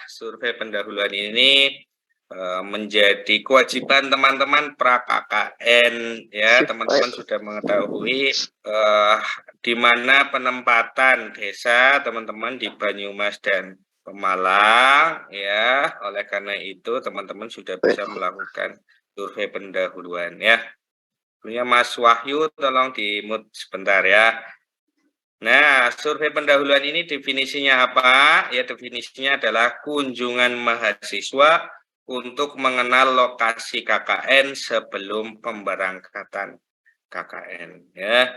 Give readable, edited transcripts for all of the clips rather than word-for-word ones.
survei pendahuluan ini menjadi kewajiban teman-teman pra-KKN ya. Teman-teman sudah mengetahui di mana penempatan desa teman-teman di Banyumas dan Pemalang ya. Oleh karena itu teman-teman sudah bisa melakukan survei pendahuluan ya. Punya Mas Wahyu tolong di-mute sebentar ya. Nah, survei pendahuluan ini definisinya apa? Ya, definisinya adalah kunjungan mahasiswa untuk mengenal lokasi KKN sebelum pemberangkatan KKN. Ya,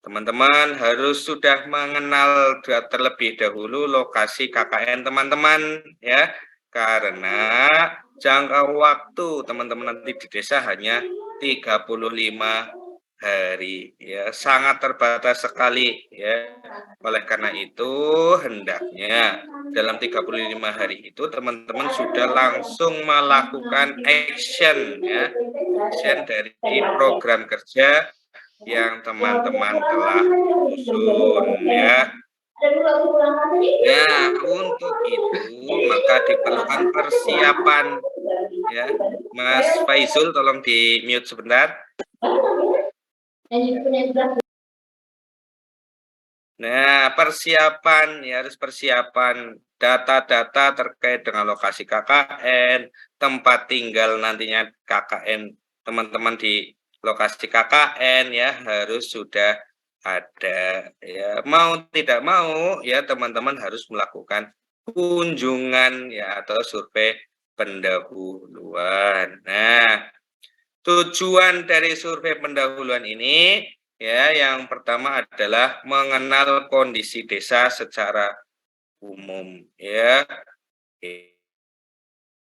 teman-teman harus sudah mengenal terlebih dahulu lokasi KKN teman-teman, ya, karena jangka waktu teman-teman nanti di desa hanya 35 hari, ya, sangat terbatas sekali, ya. Oleh karena itu, hendaknya dalam 35 hari itu teman-teman sudah langsung melakukan action, ya, action dari program kerja yang teman-teman telah susun, ya. Nah, untuk itu maka diperlukan persiapan, ya. Mas Faizul tolong di-mute sebentar. Nah, persiapan ya, harus persiapan data-data terkait dengan lokasi KKN, tempat tinggal nantinya KKN, teman-teman di lokasi KKN ya harus sudah ada ya. Mau tidak mau ya teman-teman harus melakukan kunjungan ya atau survei pendahuluan. Nah, tujuan dari survei pendahuluan ini ya, yang pertama adalah mengenal kondisi desa secara umum ya.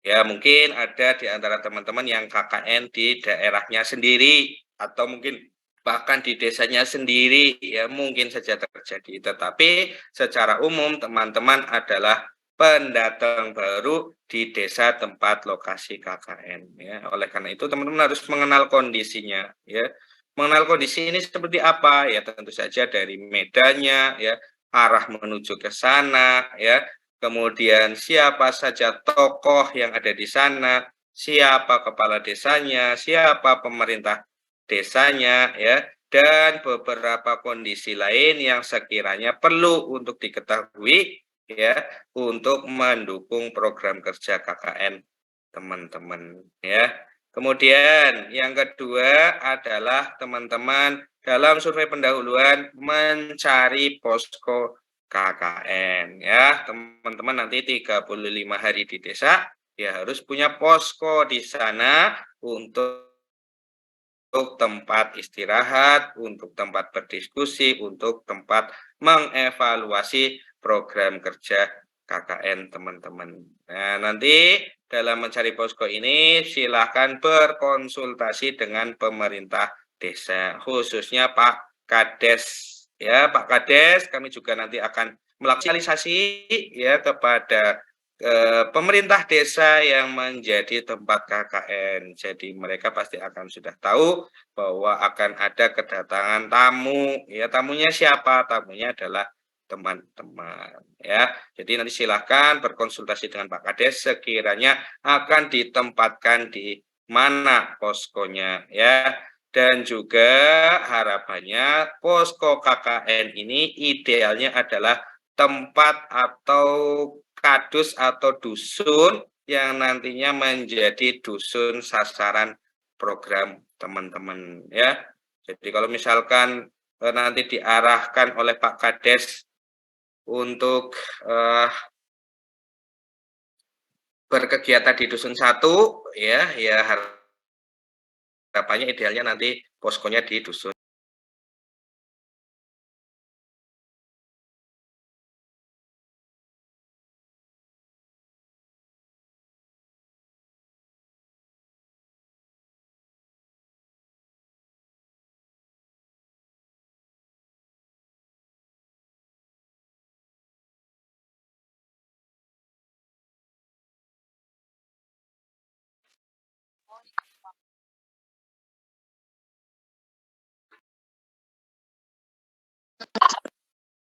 Ya, mungkin ada di antara teman-teman yang KKN di daerahnya sendiri atau mungkin bahkan di desanya sendiri ya mungkin saja terjadi. Tetapi secara umum teman-teman adalah pendatang baru di desa tempat lokasi KKN ya. Oleh karena itu teman-teman harus mengenal kondisinya ya. Mengenal kondisi ini seperti apa ya, tentu saja dari medannya ya, arah menuju ke sana ya. Kemudian siapa saja tokoh yang ada di sana, siapa kepala desanya, siapa pemerintah desanya ya, dan beberapa kondisi lain yang sekiranya perlu untuk diketahui ya untuk mendukung program kerja KKN teman-teman ya. Kemudian yang kedua adalah teman-teman dalam survei pendahuluan mencari posko KKN ya. Teman-teman nanti 35 hari di desa ya harus punya posko di sana untuk tempat istirahat, untuk tempat berdiskusi, untuk tempat mengevaluasi program kerja KKN teman-teman. Nah, nanti dalam mencari posko ini silakan berkonsultasi dengan pemerintah desa, khususnya Pak Kades. Ya, Pak Kades, kami juga nanti akan melakukan sosialisasi ya kepada pemerintah desa yang menjadi tempat KKN. Jadi mereka pasti akan sudah tahu bahwa akan ada kedatangan tamu. Ya, tamunya siapa? Tamunya adalah teman-teman ya. Jadi nanti silahkan berkonsultasi dengan Pak Kades sekiranya akan ditempatkan di mana poskonya ya. Dan juga harapannya posko KKN ini idealnya adalah tempat atau kadus atau dusun yang nantinya menjadi dusun sasaran program teman-teman ya. Jadi kalau misalkan nanti diarahkan oleh Pak Kades untuk berkegiatan di dusun satu ya, ya harapannya idealnya nanti poskonya di dusun.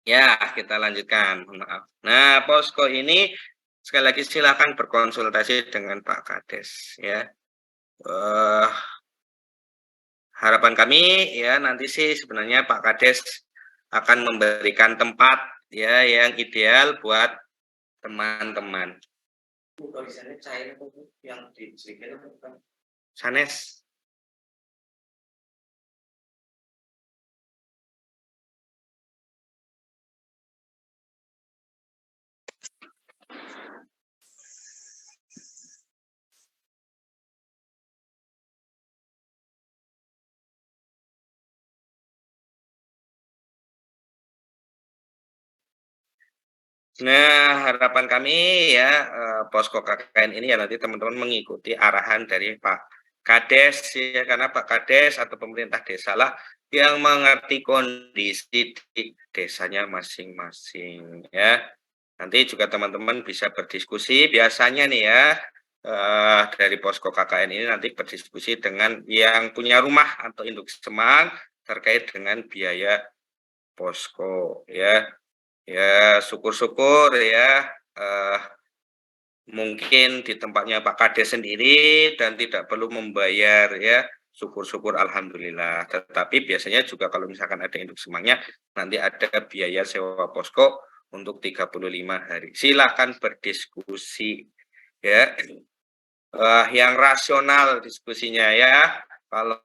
Ya, kita lanjutkan. Maaf. Nah, posko ini sekali lagi silakan berkonsultasi dengan Pak Kades ya. Eh, Harapan kami ya nanti sih sebenarnya Pak Kades akan memberikan tempat ya yang ideal buat teman-teman. Tulisannya cair yang di sanes. Nah, harapan kami ya, posko KKN ini ya nanti teman-teman mengikuti arahan dari Pak Kades ya, karena Pak Kades atau pemerintah desa lah yang mengerti kondisi di desanya masing-masing ya. Nanti juga teman-teman bisa berdiskusi, biasanya nih ya, dari posko KKN ini nanti berdiskusi dengan yang punya rumah atau induk semang terkait dengan biaya posko ya. Ya, syukur-syukur ya, mungkin di tempatnya Pak Kades sendiri dan tidak perlu membayar ya, syukur-syukur alhamdulillah. Tetapi biasanya juga kalau misalkan ada induk semangnya, nanti ada biaya sewa posko untuk 35 hari. Silahkan berdiskusi ya, yang rasional diskusinya ya. Kalau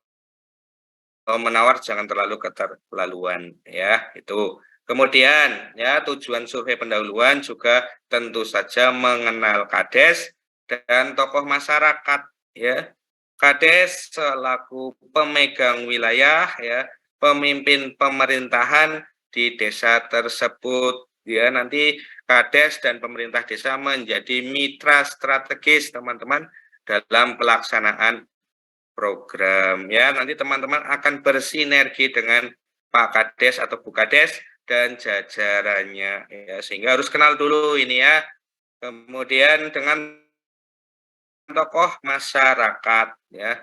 menawar jangan terlalu keterlaluan ya, itu. Kemudian ya tujuan survei pendahuluan juga tentu saja mengenal Kades dan tokoh masyarakat ya. Kades selaku pemegang wilayah ya, pemimpin pemerintahan di desa tersebut ya, nanti Kades dan pemerintah desa menjadi mitra strategis teman-teman dalam pelaksanaan program ya. Nanti teman-teman akan bersinergi dengan Pak Kades atau Bu Kades dan jajarannya ya, sehingga harus kenal dulu ini ya. Kemudian dengan tokoh masyarakat ya,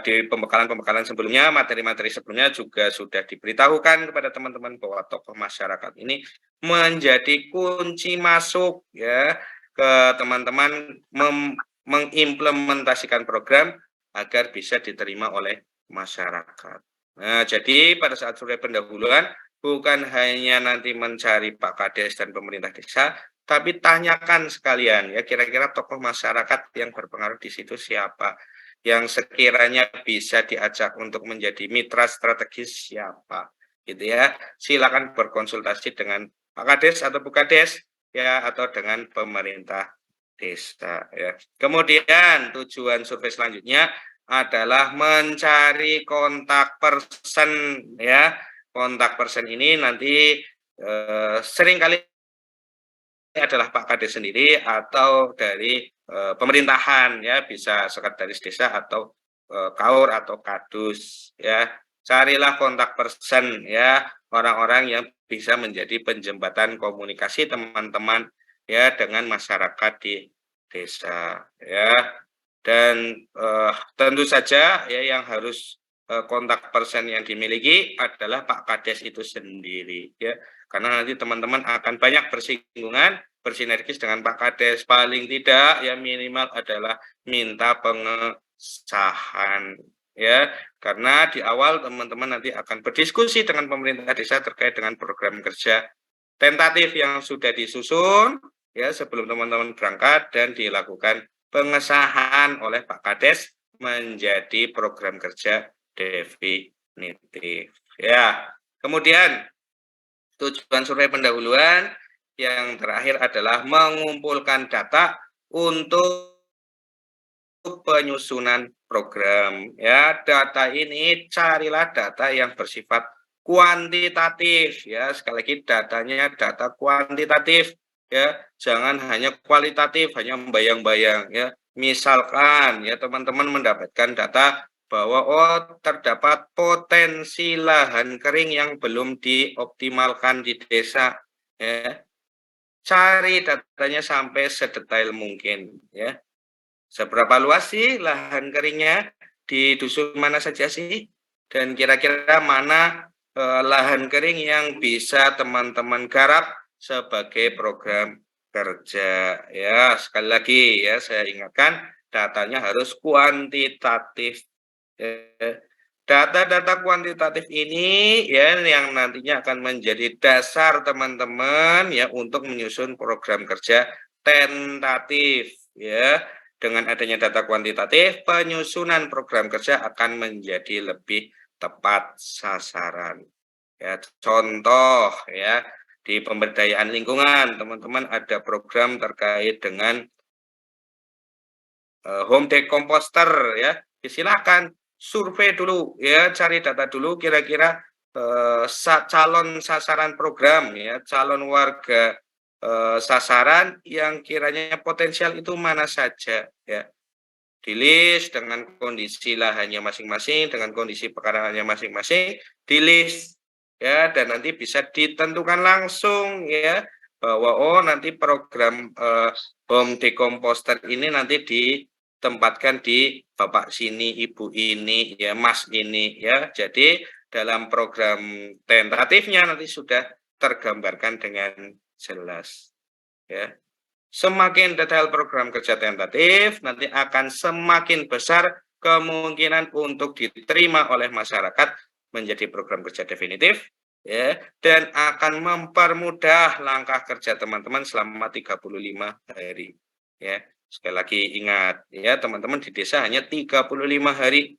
di pembekalan-pembekalan sebelumnya, materi-materi sebelumnya juga sudah diberitahukan kepada teman-teman bahwa tokoh masyarakat ini menjadi kunci masuk ya ke teman-teman mengimplementasikan program agar bisa diterima oleh masyarakat. Nah, jadi pada saat survei pendahuluan bukan hanya nanti mencari Pak Kades dan pemerintah desa, tapi tanyakan sekalian ya, kira-kira tokoh masyarakat yang berpengaruh di situ siapa, yang sekiranya bisa diajak untuk menjadi mitra strategis siapa, gitu ya. Silakan berkonsultasi dengan Pak Kades atau Bu Kades ya, atau dengan pemerintah desa ya. Kemudian tujuan survei selanjutnya adalah mencari kontak person ya. Kontak person ini nanti seringkali adalah Pak Kades sendiri atau dari pemerintahan ya, bisa sekretaris desa atau kaur atau kadus ya. Carilah kontak person ya, orang-orang yang bisa menjadi penjembatan komunikasi teman-teman ya dengan masyarakat di desa ya. Dan tentu saja ya yang harus kontak person yang dimiliki adalah Pak Kades itu sendiri ya. Karena nanti teman-teman akan banyak bersinggungan, bersinergis dengan Pak Kades. Paling tidak ya minimal adalah minta pengesahan ya. Karena di awal teman-teman nanti akan berdiskusi dengan pemerintah desa terkait dengan program kerja tentatif yang sudah disusun ya sebelum teman-teman berangkat dan dilakukan pengesahan oleh Pak Kades menjadi program kerja definitif ya. Kemudian tujuan survei pendahuluan yang terakhir adalah mengumpulkan data untuk penyusunan program ya. Data ini carilah data yang bersifat kuantitatif ya, sekali lagi datanya data kuantitatif ya, jangan hanya kualitatif, hanya membayang-bayang ya. Misalkan ya teman-teman mendapatkan data bahwa oh terdapat potensi lahan kering yang belum dioptimalkan di desa ya. Cari datanya sampai sedetail mungkin ya. Seberapa luas sih lahan keringnya di dusun mana saja sih? Dan kira-kira mana lahan kering yang bisa teman-teman garap sebagai program kerja. Ya, sekali lagi ya saya ingatkan datanya harus kuantitatif. Ya. Data-data kuantitatif ini ya yang nantinya akan menjadi dasar teman-teman ya untuk menyusun program kerja tentatif ya. Dengan adanya data kuantitatif, penyusunan program kerja akan menjadi lebih tepat sasaran. Ya, contoh ya di pemberdayaan lingkungan, teman-teman ada program terkait dengan home decomposter ya. Silakan survei dulu ya, cari data dulu kira-kira calon sasaran program ya, calon warga sasaran yang kiranya potensial itu mana saja ya. Di-list dengan kondisi lahannya masing-masing, dengan kondisi pekarangannya masing-masing, di-list ya, dan nanti bisa ditentukan langsung ya bahwa oh nanti program home decomposter ini nanti ditempatkan di bapak sini, ibu ini, ya mas ini ya. Jadi dalam program tentatifnya nanti sudah tergambarkan dengan jelas ya. Semakin detail program kerja tentatif, nanti akan semakin besar kemungkinan untuk diterima oleh masyarakat menjadi program kerja definitif, ya, dan akan mempermudah langkah kerja teman-teman selama 35 hari. Ya, sekali lagi ingat, ya teman-teman di desa hanya 35 hari.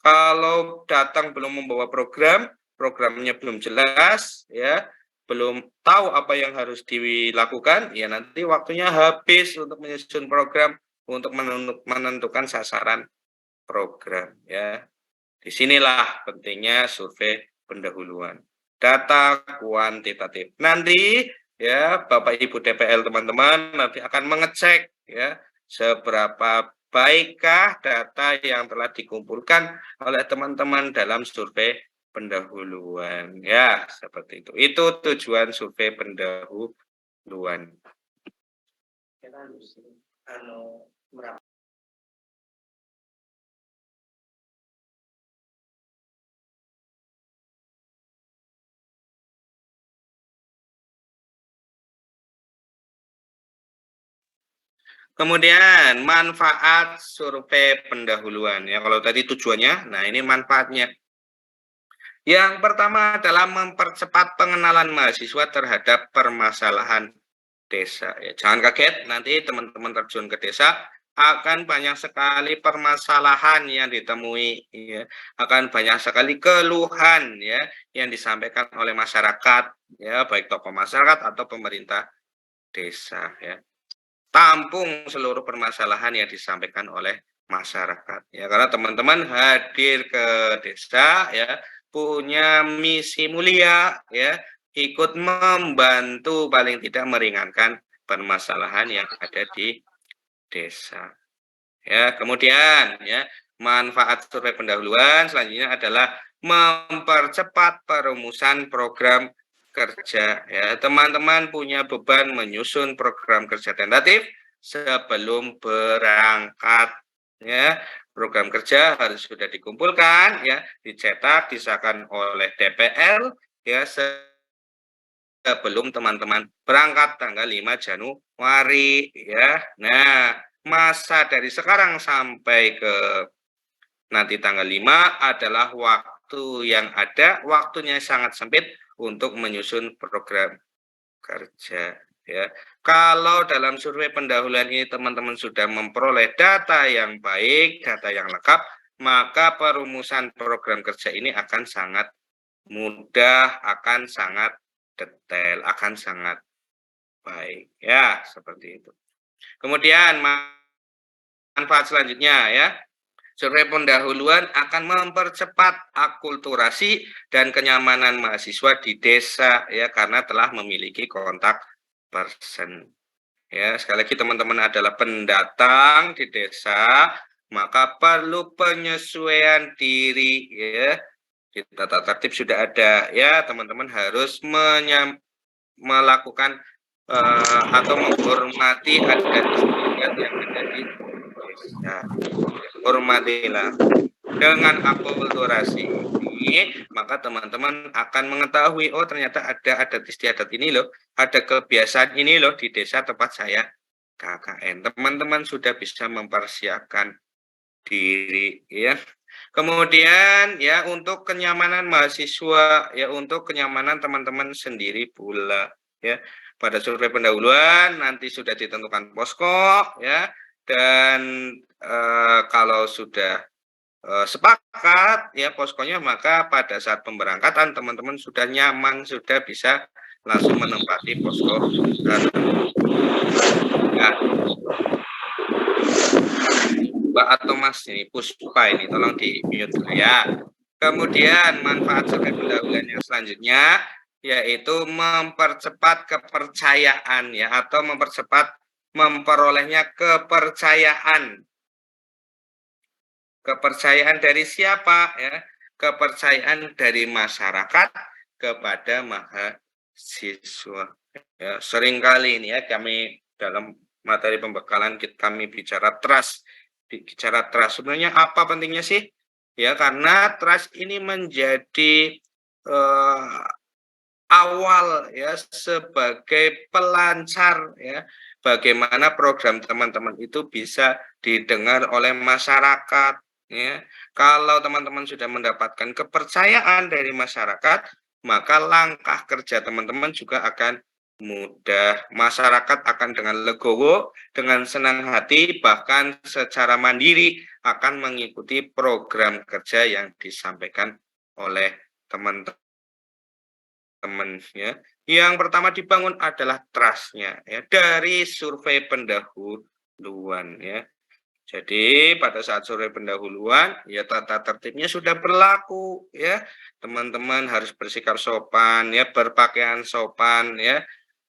Kalau datang belum membawa program, programnya belum jelas, ya, belum tahu apa yang harus dilakukan, ya nanti waktunya habis untuk menyusun program, untuk menentukan sasaran program. Ya, disinilah pentingnya survei pendahuluan. Data kuantitatif. Nanti ya Bapak Ibu DPL teman-teman nanti akan mengecek ya seberapa baikkah data yang telah dikumpulkan oleh teman-teman dalam survei pendahuluan. Ya, seperti itu. Itu tujuan survei pendahuluan. Kemudian manfaat survei pendahuluan ya. Kalau tadi tujuannya, nah ini manfaatnya. Yang pertama adalah mempercepat pengenalan mahasiswa terhadap permasalahan desa. Ya, jangan kaget, nanti teman-teman terjun ke desa akan banyak sekali permasalahan yang ditemui, ya. Akan banyak sekali keluhan ya yang disampaikan oleh masyarakat, ya baik tokoh masyarakat atau pemerintah desa. Ya. Tampung seluruh permasalahan yang disampaikan oleh masyarakat. Ya, karena teman-teman hadir ke desa ya punya misi mulia ya ikut membantu paling tidak meringankan permasalahan yang ada di desa. Ya, kemudian ya manfaat survei pendahuluan selanjutnya adalah mempercepat perumusan program kerja ya. Teman-teman punya beban menyusun program kerja tentatif sebelum berangkat ya. Program kerja harus sudah dikumpulkan ya, dicetak, disahkan oleh DPL ya sebelum teman-teman berangkat tanggal 5 Januari ya. Nah, masa dari sekarang sampai ke nanti tanggal 5 adalah waktu yang ada, waktunya sangat sempit untuk menyusun program kerja ya. Kalau dalam survei pendahuluan ini teman-teman sudah memperoleh data yang baik, data yang lengkap, maka perumusan program kerja ini akan sangat mudah, akan sangat detail, akan sangat baik ya, seperti itu. Kemudian manfaat selanjutnya ya. Survei pendahuluan akan mempercepat akulturasi dan kenyamanan mahasiswa di desa ya karena telah memiliki kontak person. Ya, sekali lagi teman-teman adalah pendatang di desa, maka perlu penyesuaian diri ya. Di tata tertib sudah ada ya, teman-teman harus melakukan atau menghormati adat istiadat yang ada di desa. Hormatilah dengan akulturasi ini, maka teman-teman akan mengetahui, oh ternyata ada adat istiadat ini loh, ada kebiasaan ini loh di desa tempat saya KKN. Teman-teman sudah bisa mempersiapkan diri ya. Kemudian ya untuk kenyamanan mahasiswa, ya untuk kenyamanan teman-teman sendiri pula ya. Pada survei pendahuluan nanti sudah ditentukan posko ya, dan kalau sudah sepakat ya poskonya, maka pada saat pemberangkatan teman-teman sudah nyaman, sudah bisa langsung menempati posko ya. Mbak atau Mas ini Puspa ini tolong di mute dulu ya. Kemudian manfaat survei pendahuluan yang selanjutnya yaitu mempercepat kepercayaan ya, atau memperolehnya kepercayaan. Kepercayaan dari siapa ya? Kepercayaan dari masyarakat kepada mahasiswa. Ya, seringkali ini ya kami dalam materi pembekalan kami bicara trust. Bicara trust sebenarnya apa pentingnya sih? Ya karena trust ini menjadi awal ya sebagai pelancar ya bagaimana program teman-teman itu bisa didengar oleh masyarakat ya. Kalau teman-teman sudah mendapatkan kepercayaan dari masyarakat, maka langkah kerja teman-teman juga akan mudah. Masyarakat akan dengan legowo, dengan senang hati, bahkan secara mandiri akan mengikuti program kerja yang disampaikan oleh teman-teman ya. Yang pertama dibangun adalah trust-nya ya, dari survei pendahuluan ya. Jadi pada saat survei pendahuluan ya tata tertibnya sudah berlaku ya. Teman-teman harus bersikap sopan ya, berpakaian sopan ya.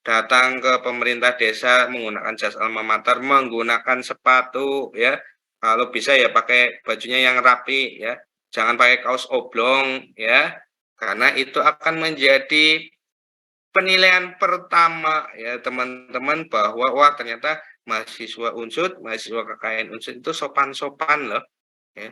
Datang ke pemerintah desa menggunakan jas alma mater, menggunakan sepatu ya. Kalau bisa ya pakai bajunya yang rapi ya. Jangan pakai kaos oblong ya. Karena itu akan menjadi penilaian pertama ya teman-teman, bahwa wah ternyata mahasiswa Unsud, mahasiswa KKN Unsud itu sopan-sopan loh ya.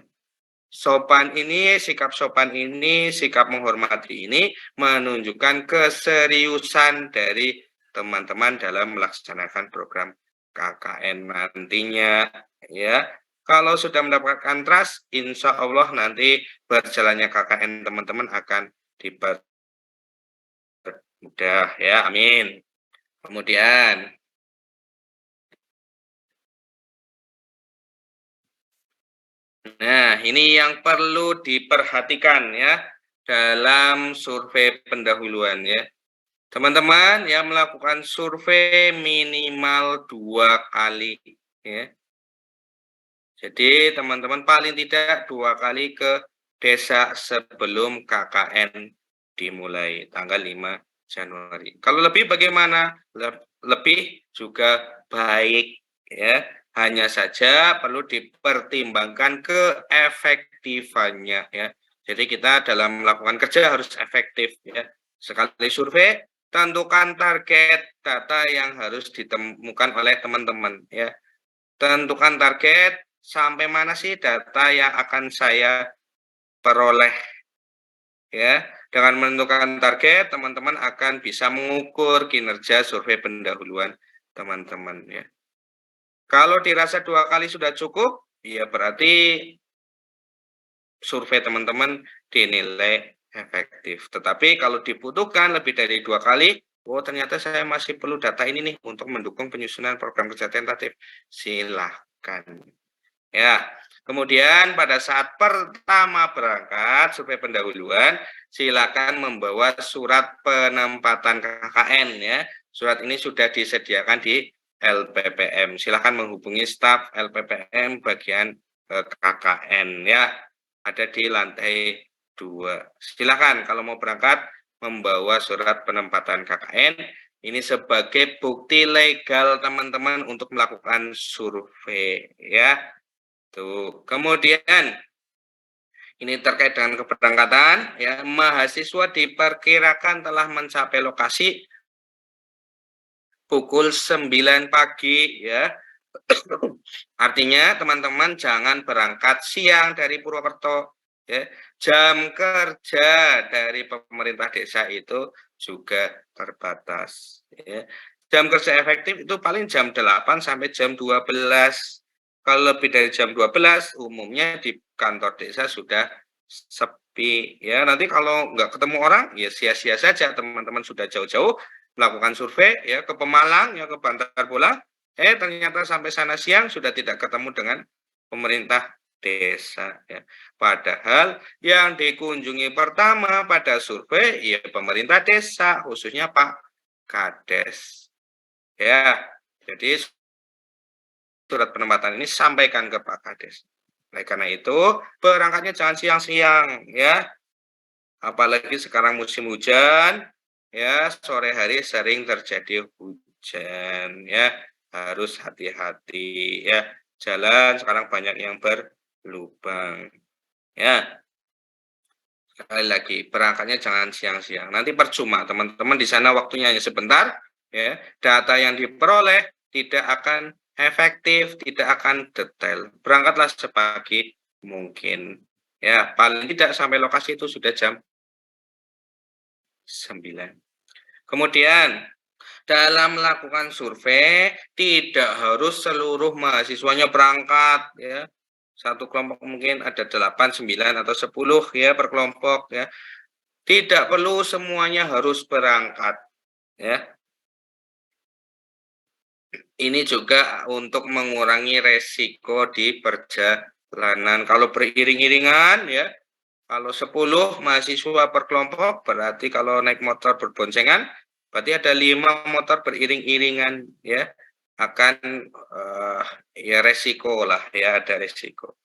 Sopan ini, sikap sopan ini, sikap menghormati ini menunjukkan keseriusan dari teman-teman dalam melaksanakan program KKN nantinya ya. Kalau sudah mendapatkan trust, insya Allah nanti berjalannya KKN teman-teman akan mudah ya, amin. Kemudian nah, ini yang perlu diperhatikan ya dalam survei pendahuluan ya. Teman-teman ya melakukan survei minimal 2 kali ya. Jadi teman-teman paling tidak 2 kali ke desa sebelum KKN dimulai tanggal 5 Januari. Kalau lebih bagaimana? Lebih juga baik ya. Hanya saja perlu dipertimbangkan keefektifannya ya. Jadi kita dalam melakukan kerja harus efektif ya. Sekali survei, tentukan target data yang harus ditemukan oleh teman-teman ya. Tentukan target sampai mana sih data yang akan saya peroleh ya. Dengan menentukan target, teman-teman akan bisa mengukur kinerja survei pendahuluan teman-teman ya. Kalau dirasa 2 kali sudah cukup, ya berarti survei teman-teman dinilai efektif. Tetapi kalau dibutuhkan lebih dari 2 kali, oh ternyata saya masih perlu data ini nih untuk mendukung penyusunan program kerja tentatif. Silahkan. Ya, kemudian pada saat pertama berangkat survei pendahuluan, silakan membawa surat penempatan KKN ya. Surat ini sudah disediakan di LPPM. Silakan menghubungi staf LPPM bagian KKN ya. Ada di lantai 2. Silakan kalau mau berangkat membawa surat penempatan KKN. Ini sebagai bukti legal teman-teman untuk melakukan survei ya. Tuh. Kemudian ini terkait dengan keberangkatan ya, mahasiswa diperkirakan telah mencapai lokasi pukul 9 pagi ya. Artinya teman-teman jangan berangkat siang dari Purwokerto. ya. Jam kerja dari pemerintah desa itu juga terbatas, ya. Jam kerja efektif itu paling jam 8 sampai jam 12. Kalau lebih dari jam 12 umumnya di kantor desa sudah sepi, ya. Nanti kalau nggak ketemu orang, ya sia-sia saja teman-teman sudah jauh-jauh melakukan survei, ya, ke Pemalang, ya, ke Bantar Bola, ternyata sampai sana siang sudah tidak ketemu dengan pemerintah desa, ya. Padahal yang dikunjungi pertama pada survei ya pemerintah desa, khususnya Pak Kades. Ya, jadi surat penempatan ini sampaikan ke Pak Kades. Oleh karena itu, berangkatnya jangan siang-siang, ya. Apalagi sekarang musim hujan, ya, sore hari sering terjadi hujan, ya. Harus hati-hati, ya. Jalan sekarang banyak yang berlubang, ya. Sekali lagi, berangkatnya jangan siang-siang. Nanti percuma, teman-teman di sana waktunya hanya sebentar, ya. Data yang diperoleh tidak akan efektif, tidak akan detail. Berangkatlah sepagi mungkin. Ya, paling tidak sampai lokasi itu sudah jam 9. Kemudian, dalam melakukan survei, tidak harus seluruh mahasiswanya berangkat, ya. Satu kelompok mungkin ada 8, 9, atau 10 ya per kelompok, ya. Tidak perlu semuanya harus berangkat, ya. Ini juga untuk mengurangi resiko di perjalanan. Kalau beriring-iringan, ya, kalau 10 mahasiswa per kelompok, berarti kalau naik motor berboncengan, berarti ada 5 motor beriring-iringan, ya, akan ya resiko lah, ya, ada resiko.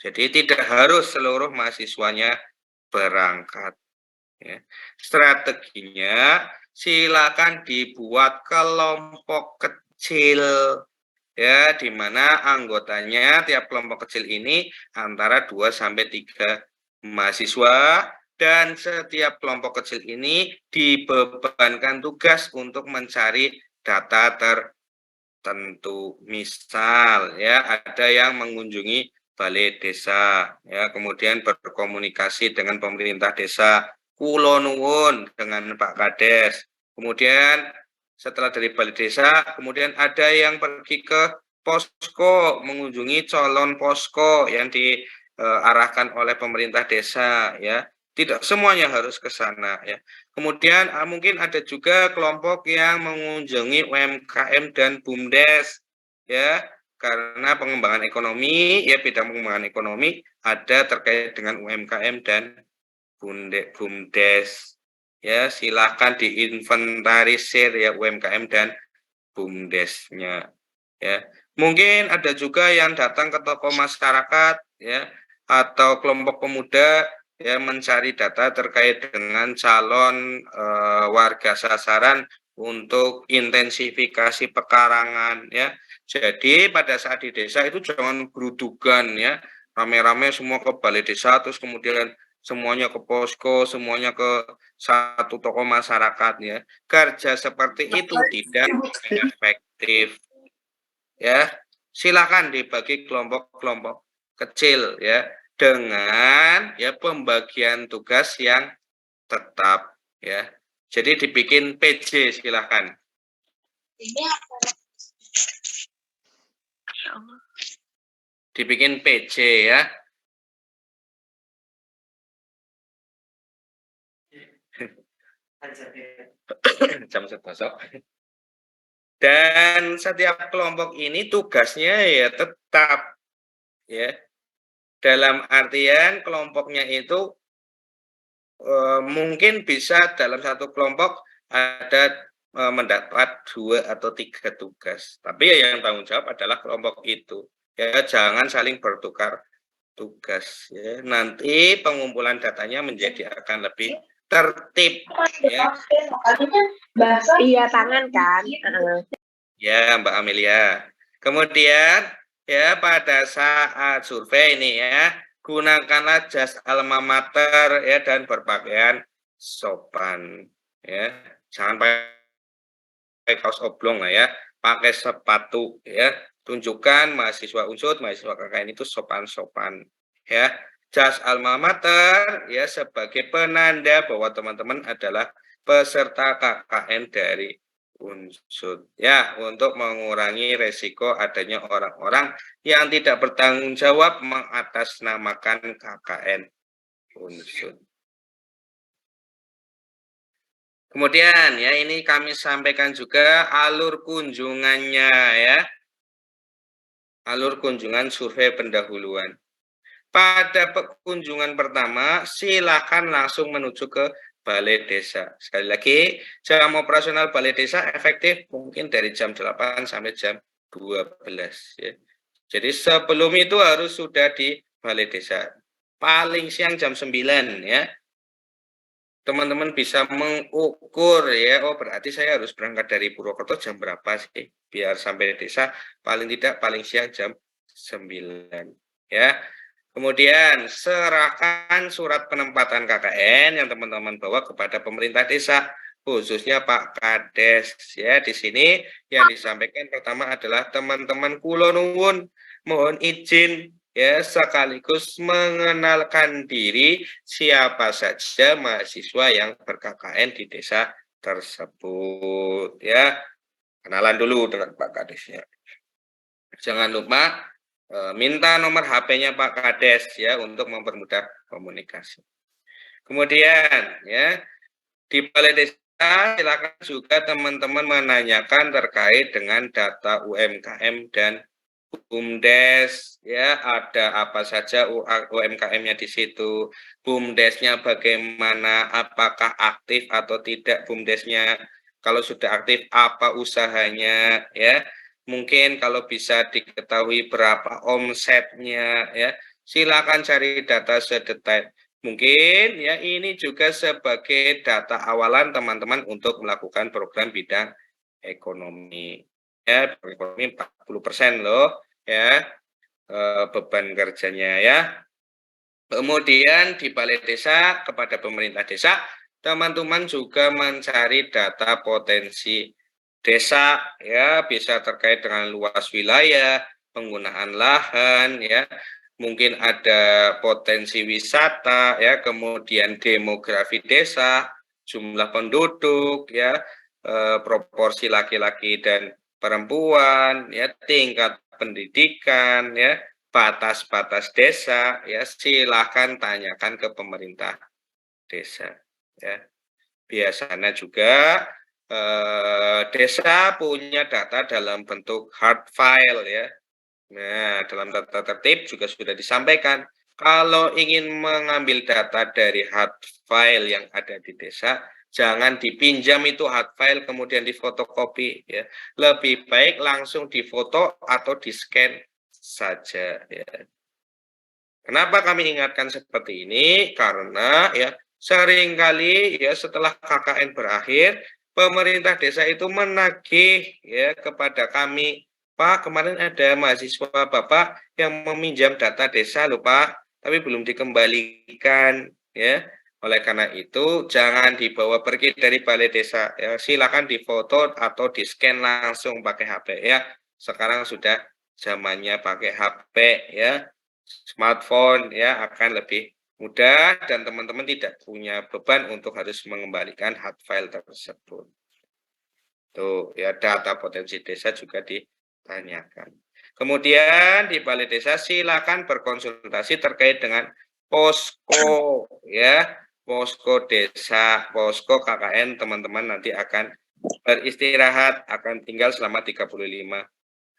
Jadi tidak harus seluruh mahasiswanya berangkat. Ya. Strateginya silakan dibuat kelompok kecil, ya, di mana anggotanya tiap kelompok kecil ini antara 2 sampai 3 mahasiswa dan setiap kelompok kecil ini dibebankan tugas untuk mencari data tertentu. Misal, ya, ada yang mengunjungi balai desa, ya, kemudian berkomunikasi dengan pemerintah desa, kulo nuwun dengan Pak Kades. Kemudian setelah dari balai desa, kemudian ada yang pergi ke posko, mengunjungi calon posko yang diarahkan oleh pemerintah desa, ya. Tidak semuanya harus ke sana, ya. Kemudian mungkin ada juga kelompok yang mengunjungi UMKM dan BUMDes, ya, karena pengembangan ekonomi, ya, bidang pengembangan ekonomi ada terkait dengan UMKM dan BUMDes, ya. Silakan diinventarisir, ya, UMKM dan BUMDesnya, ya. Mungkin ada juga yang datang ke toko masyarakat, ya, atau kelompok pemuda, ya, mencari data terkait dengan calon warga sasaran untuk intensifikasi pekarangan, ya. Jadi pada saat di desa itu jangan berudukan, ya, rame-rame semua ke balai desa terus kemudian semuanya ke posko, semuanya ke satu toko masyarakat, ya. Kerja seperti itu tidak efektif, ya. Silakan dibagi kelompok-kelompok kecil, ya, dengan, ya, pembagian tugas yang tetap, ya. Jadi dibikin PJ silahkan. Dibikin PJ, ya. Jam 11. Dan setiap kelompok ini tugasnya ya tetap, ya. Dalam artian kelompoknya itu mungkin bisa dalam satu kelompok ada mendapat 2 atau 3 tugas. Tapi ya yang tanggung jawab adalah kelompok itu. Ya jangan saling bertukar tugas, ya. Nanti pengumpulan datanya menjadi akan lebih tertib, ya. Iya tangan kan. Ya, Mbak Amelia. Kemudian, ya, pada saat survei ini, ya, gunakanlah jas alma mater, ya, dan berpakaian sopan, ya. Jangan pakai kaos oblong lah, ya. Pakai sepatu, ya. Tunjukkan mahasiswa unsur, mahasiswa KKN itu sopan-sopan, ya. jas alma mater ya sebagai penanda bahwa teman-teman adalah peserta KKN dari Unsud ya, untuk mengurangi resiko adanya orang-orang yang tidak bertanggung jawab mengatasnamakan KKN Unsud. Kemudian ya ini kami sampaikan juga alur kunjungannya ya. Alur kunjungan survei pendahuluan. Pada kunjungan pertama, silakan langsung menuju ke balai desa. Sekali lagi, jam operasional balai desa efektif mungkin dari jam 8 sampai jam 12. Ya. Jadi sebelum itu harus sudah di balai desa. Paling siang jam 9 ya. Teman-teman bisa mengukur ya, oh berarti saya harus berangkat dari Purwokerto jam berapa sih biar sampai desa paling tidak paling siang jam 9 ya. Kemudian serahkan surat penempatan KKN yang teman-teman bawa kepada pemerintah desa, khususnya Pak Kades ya. Di sini yang disampaikan pertama adalah teman-teman kula nuwun mohon izin ya sekaligus mengenalkan diri siapa saja mahasiswa yang ber-KKN di desa tersebut ya. Kenalan dulu dengan Pak Kadesnya. Jangan lupa minta nomor HP-nya Pak Kades ya untuk mempermudah komunikasi. Kemudian ya di balai desa silakan juga teman-teman menanyakan terkait dengan data UMKM dan BUMDes ya, ada apa saja UMKM-nya di situ, BUMDes-nya bagaimana, apakah aktif atau tidak BUMDes-nya, kalau sudah aktif apa usahanya ya, mungkin kalau bisa diketahui berapa omsetnya ya, silakan cari data sedetail mungkin ya, ini juga sebagai data awalan teman-teman untuk melakukan program bidang ekonomi ya, ekonomi 40% loh ya beban kerjanya ya. Kemudian di balai desa kepada pemerintah desa, teman-teman juga mencari data potensi desa ya, bisa terkait dengan luas wilayah, penggunaan lahan ya, mungkin ada potensi wisata ya, kemudian demografi desa, jumlah penduduk ya, proporsi laki-laki dan perempuan ya, tingkat pendidikan ya, batas-batas desa ya, silakan tanyakan ke pemerintah desa ya. Biasanya juga desa punya data dalam bentuk hard file ya. Nah, dalam tata tertib juga sudah disampaikan kalau ingin mengambil data dari hard file yang ada di desa, jangan dipinjam itu hard file kemudian difotokopi ya. Lebih baik langsung difoto atau di-scan saja ya. Kenapa kami ingatkan seperti ini? Karena ya seringkali ya setelah KKN berakhir, pemerintah desa itu menagih ya kepada kami, Pak, kemarin ada mahasiswa Bapak yang meminjam data desa loh Pak, tapi belum dikembalikan ya. Oleh karena itu jangan dibawa pergi dari balai desa ya, silakan difoto atau di-scan langsung pakai HP ya. Sekarang sudah zamannya pakai HP ya, smartphone ya, akan lebih mudah dan teman-teman tidak punya beban untuk harus mengembalikan hard file tersebut. Tuh ya, data potensi desa juga ditanyakan. Kemudian di balai desa silakan berkonsultasi terkait dengan posko ya, posko desa, posko KKN teman-teman nanti akan beristirahat, akan tinggal selama 35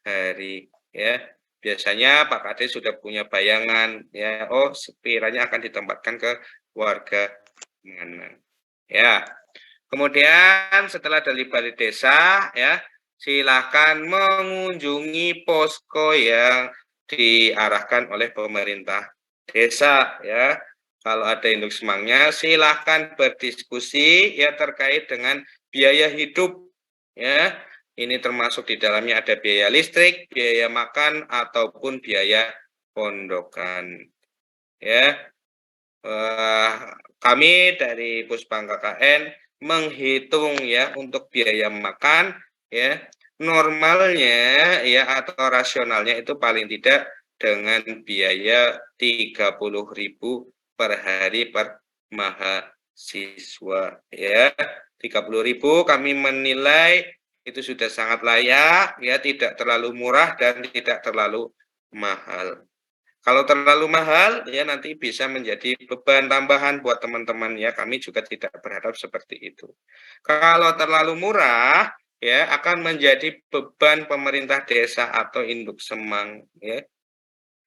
hari ya. Biasanya Pak Kades sudah punya bayangan ya, oh sekiranya akan ditempatkan ke warga mana. Ya. Kemudian setelah dari balai desa ya, silakan mengunjungi posko yang diarahkan oleh pemerintah desa ya. Kalau ada induk semangnya silakan berdiskusi ya terkait dengan biaya hidup ya. Ini termasuk di dalamnya ada biaya listrik, biaya makan ataupun biaya pondokan ya. Kami dari Pusbang KKN menghitung ya untuk biaya makan ya, normalnya ya atau rasionalnya itu paling tidak dengan biaya 30.000 per hari per mahasiswa ya. 30.000 kami menilai itu sudah sangat layak ya, tidak terlalu murah dan tidak terlalu mahal. Kalau terlalu mahal ya nanti bisa menjadi beban tambahan buat teman-teman ya, kami juga tidak berharap seperti itu. Kalau terlalu murah ya akan menjadi beban pemerintah desa atau induk semang ya.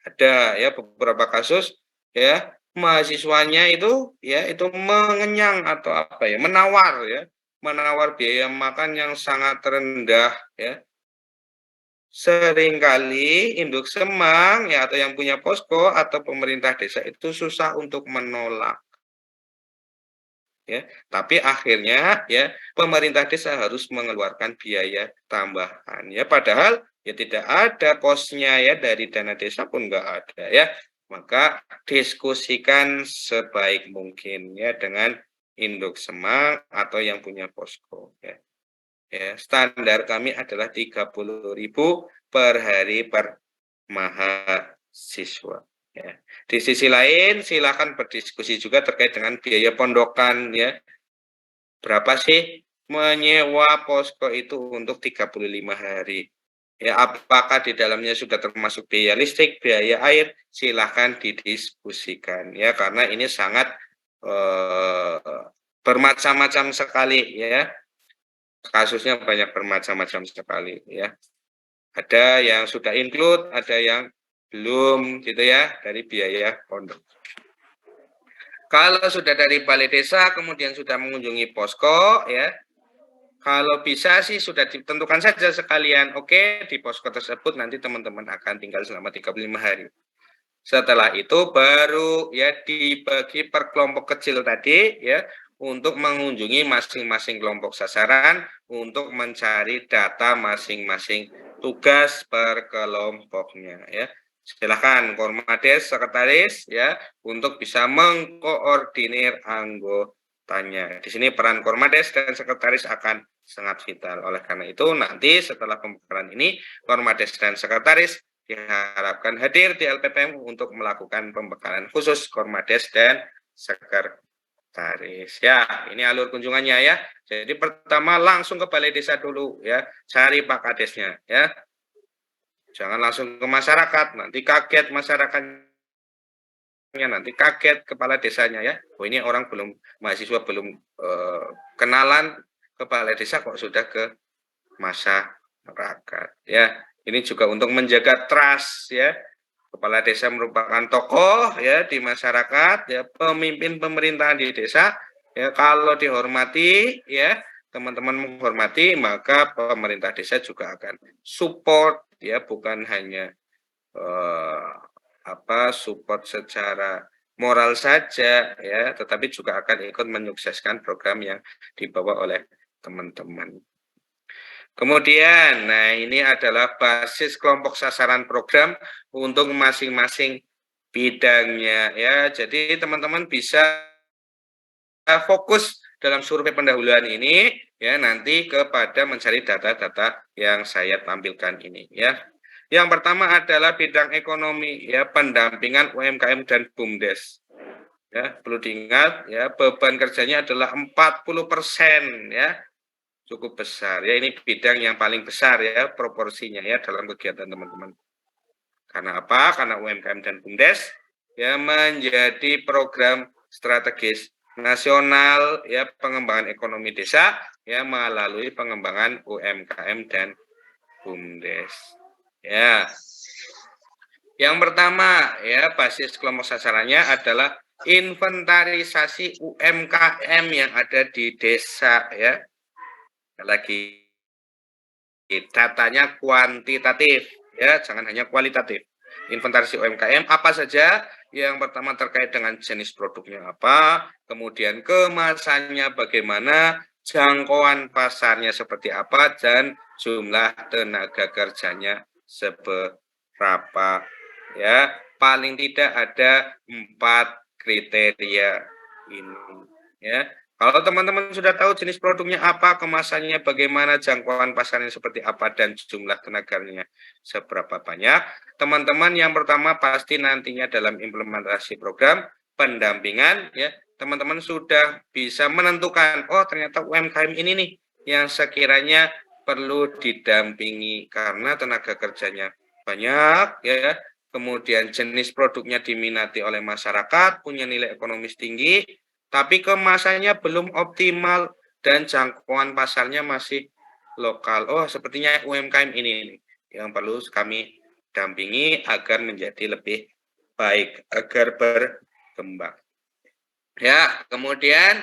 Ada ya beberapa kasus ya mahasiswanya itu ya itu mengenyang atau apa ya, menawar biaya makan yang sangat rendah ya. Seringkali induk semang ya atau yang punya posko atau pemerintah desa itu susah untuk menolak ya. Tapi akhirnya ya pemerintah desa harus mengeluarkan biaya tambahan ya, padahal ya tidak ada kosnya ya, dari dana desa pun nggak ada ya. Maka diskusikan sebaik mungkin ya dengan induk semang atau yang punya posko ya. Ya, standar kami adalah 30.000 per hari per mahasiswa ya. Di sisi lain silakan berdiskusi juga terkait dengan biaya pondokan ya. Berapa sih menyewa posko itu untuk 35 hari? Ya, apakah di dalamnya sudah termasuk biaya listrik, biaya air? Silahkan didiskusikan ya, karena ini sangat bermacam-macam sekali ya. Kasusnya banyak bermacam-macam sekali ya. Ada yang sudah include, ada yang belum gitu ya dari biaya pondok. Kalau sudah dari balai desa kemudian sudah mengunjungi posko ya. Kalau bisa sih sudah ditentukan saja sekalian, oke, di posko tersebut nanti teman-teman akan tinggal selama 35 hari. Setelah itu baru ya dibagi per kelompok kecil tadi ya, untuk mengunjungi masing-masing kelompok sasaran untuk mencari data masing-masing tugas per kelompoknya ya. Silakan Kormades Sekretaris ya untuk bisa mengkoordinir anggotanya. Di sini peran Kormades dan Sekretaris akan sangat vital. Oleh karena itu nanti setelah pembekalan ini Kormades dan Sekretaris diharapkan hadir di LPPM untuk melakukan pembekalan khusus Kormades dan Sekretaris. Ya, ini alur kunjungannya ya. Jadi pertama langsung ke balai desa dulu ya, cari Pak Kadesnya ya. Jangan langsung ke masyarakat, nanti kaget masyarakatnya, nanti kaget kepala desanya ya. Oh ini orang belum, mahasiswa belum kenalan ke balai desa kok sudah ke masyarakat ya. Ini juga untuk menjaga trust ya. Kepala desa merupakan tokoh ya di masyarakat ya, pemimpin pemerintahan di desa ya. Kalau dihormati ya, teman-teman menghormati, maka pemerintah desa juga akan support ya, bukan hanya support secara moral saja ya, tetapi juga akan ikut menyukseskan program yang dibawa oleh teman-teman. Kemudian, nah ini adalah basis kelompok sasaran program untuk masing-masing bidangnya ya. Jadi teman-teman bisa fokus dalam survei pendahuluan ini ya nanti kepada mencari data-data yang saya tampilkan ini ya. Yang pertama adalah bidang ekonomi ya, pendampingan UMKM dan BUMDes. Ya, perlu diingat ya, beban kerjanya adalah 40% ya. Cukup besar ya, ini bidang yang paling besar ya proporsinya ya dalam kegiatan teman-teman. Karena apa? Karena UMKM dan BUMDes ya menjadi program strategis nasional ya, pengembangan ekonomi desa ya melalui pengembangan UMKM dan BUMDes ya. Yang pertama ya, basis kelompok sasarannya adalah inventarisasi UMKM yang ada di desa ya. Lagi datanya kuantitatif ya, jangan hanya kualitatif. Inventarisasi UMKM apa saja? Yang pertama terkait dengan jenis produknya apa, kemudian kemasannya bagaimana, jangkauan pasarnya seperti apa, dan jumlah tenaga kerjanya seberapa ya. Paling tidak ada 4 kriteria ini ya. Kalau teman-teman sudah tahu jenis produknya apa, kemasannya bagaimana, jangkauan pasarnya seperti apa, dan jumlah tenaganya seberapa banyak, teman-teman yang pertama pasti nantinya dalam implementasi program pendampingan, ya, teman-teman sudah bisa menentukan, oh ternyata UMKM ini nih yang sekiranya perlu didampingi karena tenaga kerjanya banyak, ya, kemudian jenis produknya diminati oleh masyarakat, punya nilai ekonomis tinggi, tapi kemasannya belum optimal dan jangkauan pasarnya masih lokal. Oh, sepertinya UMKM ini nih yang perlu kami dampingi agar menjadi lebih baik, agar berkembang. Ya, kemudian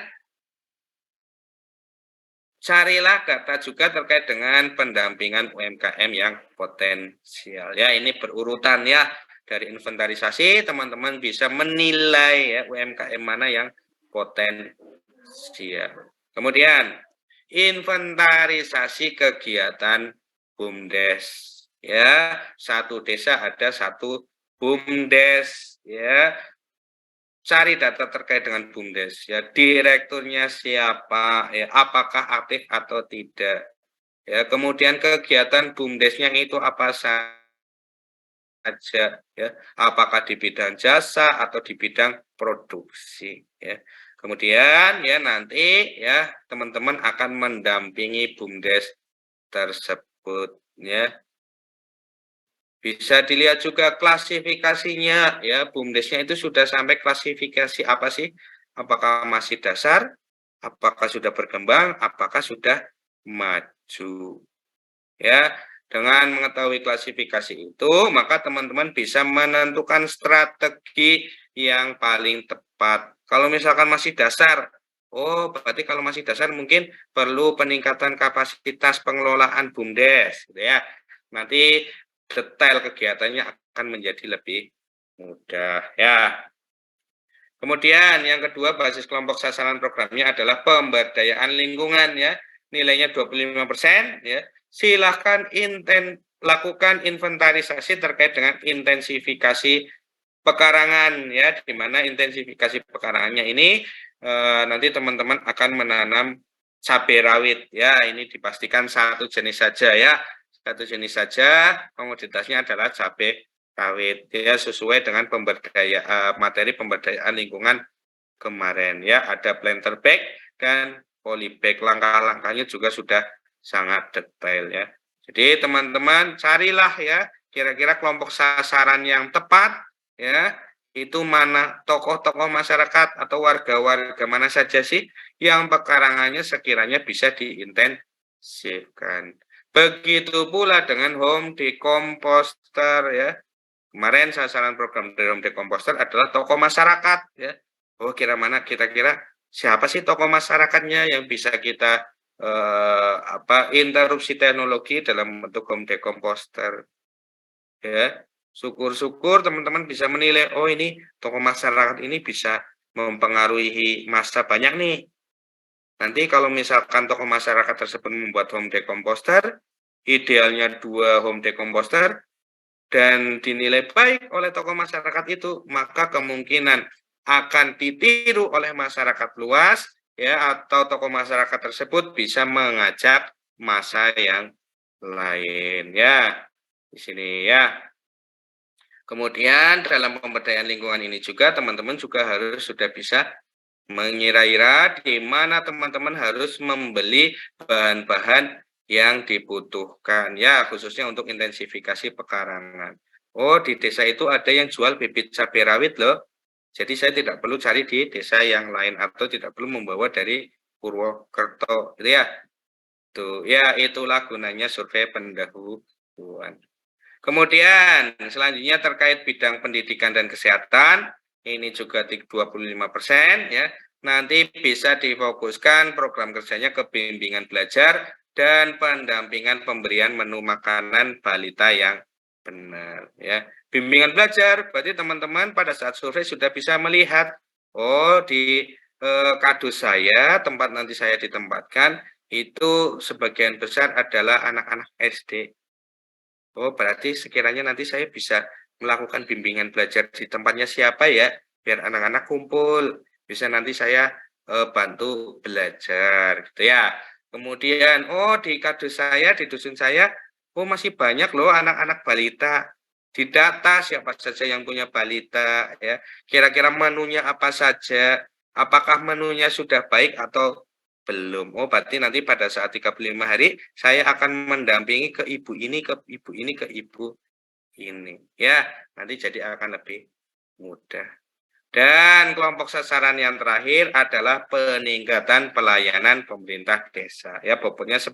carilah data juga terkait dengan pendampingan UMKM yang potensial. Ya, ini berurutan ya. Dari inventarisasi, teman-teman bisa menilai ya UMKM mana yang potensial. Kemudian, inventarisasi kegiatan BUMDes. Ya, satu desa ada satu BUMDes. Ya, cari data terkait dengan BUMDes. Ya, direkturnya siapa? Ya, apakah aktif atau tidak? Ya, kemudian kegiatan BUMDesnya itu apa saja? Ya, apakah di bidang jasa atau di bidang produksi? Ya. Kemudian ya nanti ya teman-teman akan mendampingi BUMDes tersebut ya. Bisa dilihat juga klasifikasinya ya, BUMDesnya itu sudah sampai klasifikasi apa sih? Apakah masih dasar? Apakah sudah berkembang? Apakah sudah maju? Ya, dengan mengetahui klasifikasi itu, maka teman-teman bisa menentukan strategi yang paling tepat. Kalau misalkan masih dasar, oh berarti kalau masih dasar mungkin perlu peningkatan kapasitas pengelolaan BUMDes, gitu ya. Nanti detail kegiatannya akan menjadi lebih mudah, ya. Kemudian yang kedua, basis kelompok sasaran programnya adalah pemberdayaan lingkungan ya. Nilainya 25% ya. Silahkan lakukan inventarisasi terkait dengan intensifikasi pekarangan ya, di mana intensifikasi pekarangannya ini nanti teman-teman akan menanam cabai rawit ya. Ini dipastikan satu jenis saja ya. Satu jenis saja, komoditasnya adalah cabai rawit ya, sesuai dengan materi pemberdayaan lingkungan kemarin ya. Ada planter bag dan polybag, langkah-langkahnya juga sudah sangat detail ya. Jadi teman-teman carilah ya kira-kira kelompok sasaran yang tepat ya, itu mana tokoh-tokoh masyarakat atau warga-warga mana saja sih yang pekarangannya sekiranya bisa diintensifkan. Begitu pula dengan home decomposter ya. Kemarin sasaran program dari home decomposter adalah tokoh masyarakat ya. Oh, kira-kira siapa sih tokoh masyarakatnya yang bisa kita interupsi teknologi dalam bentuk home decomposter ya. Syukur-syukur teman-teman bisa menilai, oh ini tokoh masyarakat ini bisa mempengaruhi massa banyak nih. Nanti kalau misalkan tokoh masyarakat tersebut membuat home decomposter, idealnya 2 home decomposter, dan dinilai baik oleh tokoh masyarakat itu, maka kemungkinan akan ditiru oleh masyarakat luas ya, atau tokoh masyarakat tersebut bisa mengajak massa yang lain ya. Di sini ya. Kemudian dalam pemberdayaan lingkungan ini juga teman-teman juga harus sudah bisa mengira-ira di mana teman-teman harus membeli bahan-bahan yang dibutuhkan ya, khususnya untuk intensifikasi pekarangan. Oh, di desa itu ada yang jual bibit cabai rawit loh. Jadi saya tidak perlu cari di desa yang lain atau tidak perlu membawa dari Purwokerto, gitu ya. Tuh, ya itulah gunanya survei pendahuluan. Kemudian selanjutnya terkait bidang pendidikan dan kesehatan, ini juga 25% ya. Nanti bisa difokuskan program kerjanya ke bimbingan belajar dan pendampingan pemberian menu makanan balita yang benar ya. Bimbingan belajar berarti teman-teman pada saat survei sudah bisa melihat, oh di kadus saya, tempat nanti saya ditempatkan itu sebagian besar adalah anak-anak SD. Oh, berarti sekiranya nanti saya bisa melakukan bimbingan belajar di tempatnya siapa ya, biar anak-anak kumpul. Bisa nanti saya bantu belajar gitu ya. Kemudian di kades saya, di dusun saya, masih banyak loh anak-anak balita. Didata siapa saja yang punya balita ya. Kira-kira menunya apa saja? Apakah menunya sudah baik atau belum? Berarti nanti pada saat 35 hari saya akan mendampingi ke ibu ini, ke ibu ini, ke ibu ini. Ya, nanti jadi akan lebih mudah. Dan kelompok sasaran yang terakhir adalah peningkatan pelayanan pemerintah desa. Ya, bobotnya 10%.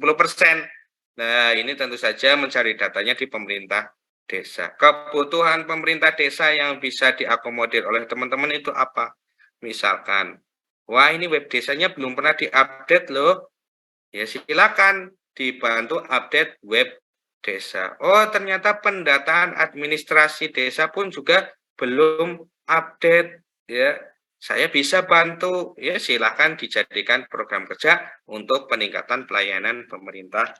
Nah, ini tentu saja mencari datanya di pemerintah desa. Kebutuhan pemerintah desa yang bisa diakomodir oleh teman-teman itu apa? Misalkan, wah ini web desanya belum pernah diupdate loh. Ya, silakan dibantu update web desa. Ternyata pendataan administrasi desa pun juga belum update. Ya, saya bisa bantu. Ya, silakan dijadikan program kerja untuk peningkatan pelayanan pemerintah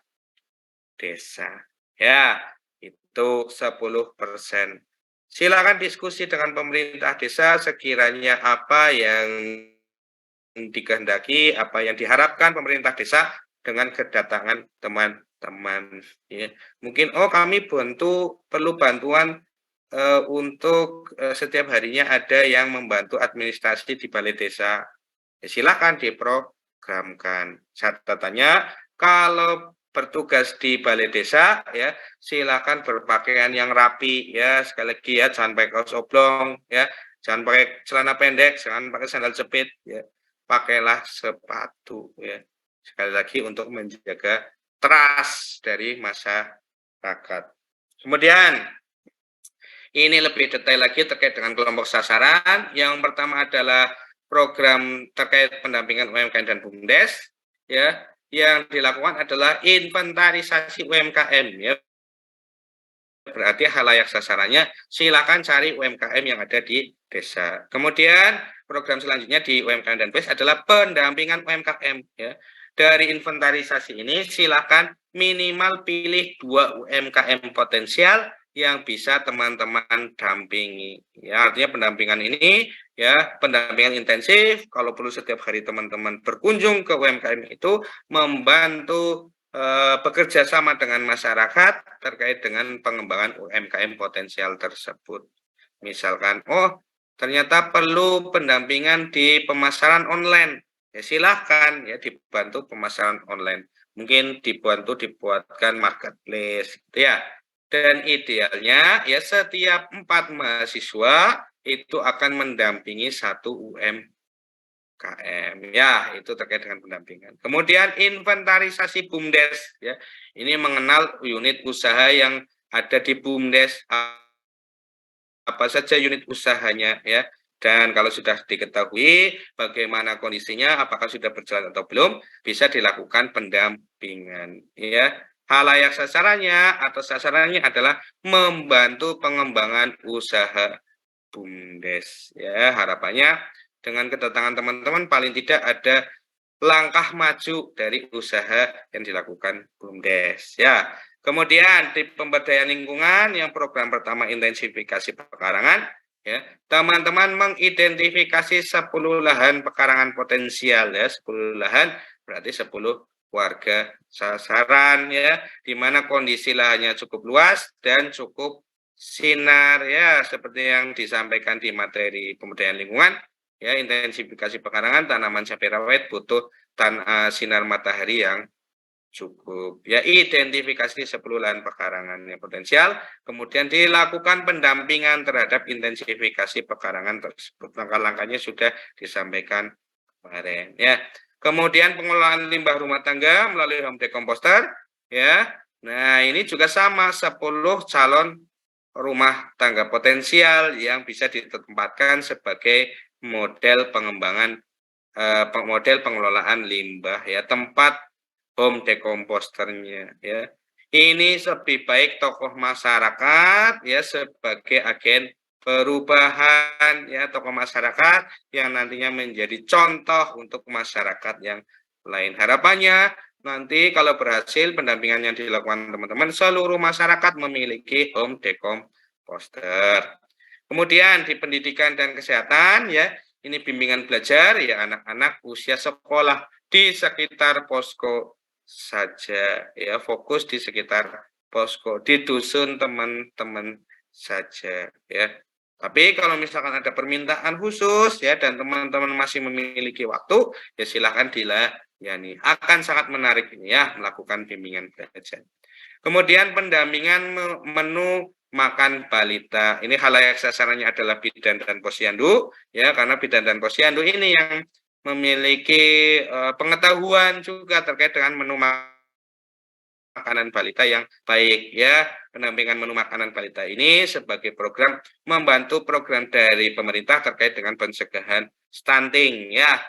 desa. Ya, itu 10%. Silakan diskusi dengan pemerintah desa sekiranya apa yang dikehendaki, apa yang diharapkan pemerintah desa dengan kedatangan teman-teman. Ya. Mungkin kami perlu bantuan untuk setiap harinya ada yang membantu administrasi di balai desa. Ya, silakan diprogramkan. Catatannya kalau bertugas di balai desa ya silakan berpakaian yang rapi ya, sekali lagi ya, jangan pakai kaos oblong ya, jangan pakai celana pendek, jangan pakai sandal jepit ya, pakailah sepatu ya, sekali lagi untuk menjaga trust dari masyarakat. Kemudian ini lebih detail lagi terkait dengan kelompok sasaran. Yang pertama adalah program terkait pendampingan UMKM dan BUMDes. Ya, yang dilakukan adalah inventarisasi UMKM. Ya, berarti halayak sasarannya silakan cari UMKM yang ada di desa. Kemudian program selanjutnya di UMKM dan BUMDes adalah pendampingan UMKM. Ya. Dari inventarisasi ini silakan minimal pilih 2 UMKM potensial yang bisa teman-teman dampingi. Ya, artinya pendampingan ini ya pendampingan intensif. Kalau perlu setiap hari teman-teman berkunjung ke UMKM itu membantu bekerja sama dengan masyarakat terkait dengan pengembangan UMKM potensial tersebut. Misalkan, ternyata perlu pendampingan di pemasaran online. Ya silahkan ya dibantu pemasaran online. Mungkin dibuatkan marketplace gitu ya. Dan idealnya ya setiap 4 mahasiswa itu akan mendampingi 1 UMKM. Ya, itu terkait dengan pendampingan. Kemudian inventarisasi BUMDes ya. Ini mengenal unit usaha yang ada di BUMDes, apa saja unit usahanya ya. Dan kalau sudah diketahui bagaimana kondisinya, apakah sudah berjalan atau belum, bisa dilakukan pendampingan ya. Halayak sasarannya atau sasarannya adalah membantu pengembangan usaha BUMDes ya. Harapannya dengan kedatangan teman-teman paling tidak ada langkah maju dari usaha yang dilakukan BUMDes ya. Kemudian di pemberdayaan lingkungan yang program pertama intensifikasi pekarangan ya, teman-teman mengidentifikasi 10 lahan pekarangan potensial ya, 10 lahan berarti 10 warga sasaran ya, di mana kondisi lahannya cukup luas dan cukup sinar ya, seperti yang disampaikan di materi pemberdayaan lingkungan ya, intensifikasi pekarangan tanaman cabai rawit butuh sinar matahari yang cukup. Ya, identifikasi 10 lahan pekarangan yang potensial, kemudian dilakukan pendampingan terhadap intensifikasi pekarangan tersebut. Langkah-langkahnya sudah disampaikan kemarin ya. Kemudian pengelolaan limbah rumah tangga melalui home decomposter ya. Nah, ini juga sama 10 calon rumah tangga potensial yang bisa ditempatkan sebagai model pengembangan model pengelolaan limbah ya, tempat home decomposternya ya. Ini lebih baik tokoh masyarakat ya sebagai agen perubahan ya, tokoh masyarakat yang nantinya menjadi contoh untuk masyarakat yang lain. Harapannya nanti kalau berhasil pendampingan yang dilakukan teman-teman, seluruh masyarakat memiliki home decomposter. Kemudian di pendidikan dan kesehatan ya, ini bimbingan belajar ya anak-anak usia sekolah di sekitar posko saja ya, fokus di sekitar posko, di dusun teman-teman saja ya. Tapi kalau misalkan ada permintaan khusus ya dan teman-teman masih memiliki waktu, ya silahkan dilayani. Akan sangat menarik ini ya melakukan bimbingan belajar. Kemudian pendampingan menu makan balita. Ini khalayak sasarannya adalah bidan dan posyandu ya, karena bidan dan posyandu ini yang memiliki pengetahuan juga terkait dengan menu makanan balita yang baik ya. Pendampingan menu makanan balita ini sebagai program membantu program dari pemerintah terkait dengan pencegahan stunting ya.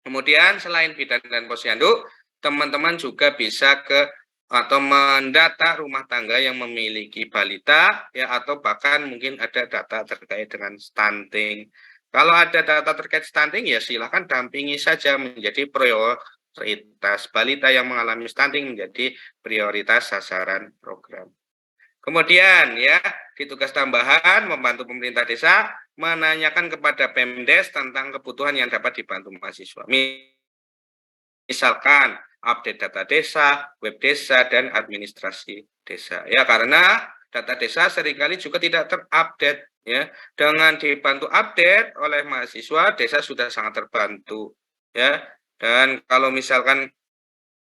Kemudian selain bidan dan posyandu, teman-teman juga bisa ke atau mendata rumah tangga yang memiliki balita ya, atau bahkan mungkin ada data terkait dengan stunting. Kalau ada data terkait stunting ya silakan dampingi saja, menjadi prioritas. Balita yang mengalami stunting menjadi prioritas sasaran program. Kemudian ya, di tugas tambahan membantu pemerintah desa menanyakan kepada Pemdes tentang kebutuhan yang dapat dibantu mahasiswa. Misalkan update data desa, web desa, dan administrasi desa. Ya, karena data desa seringkali juga tidak terupdate ya. Dengan dibantu update oleh mahasiswa, desa sudah sangat terbantu ya. Dan kalau misalkan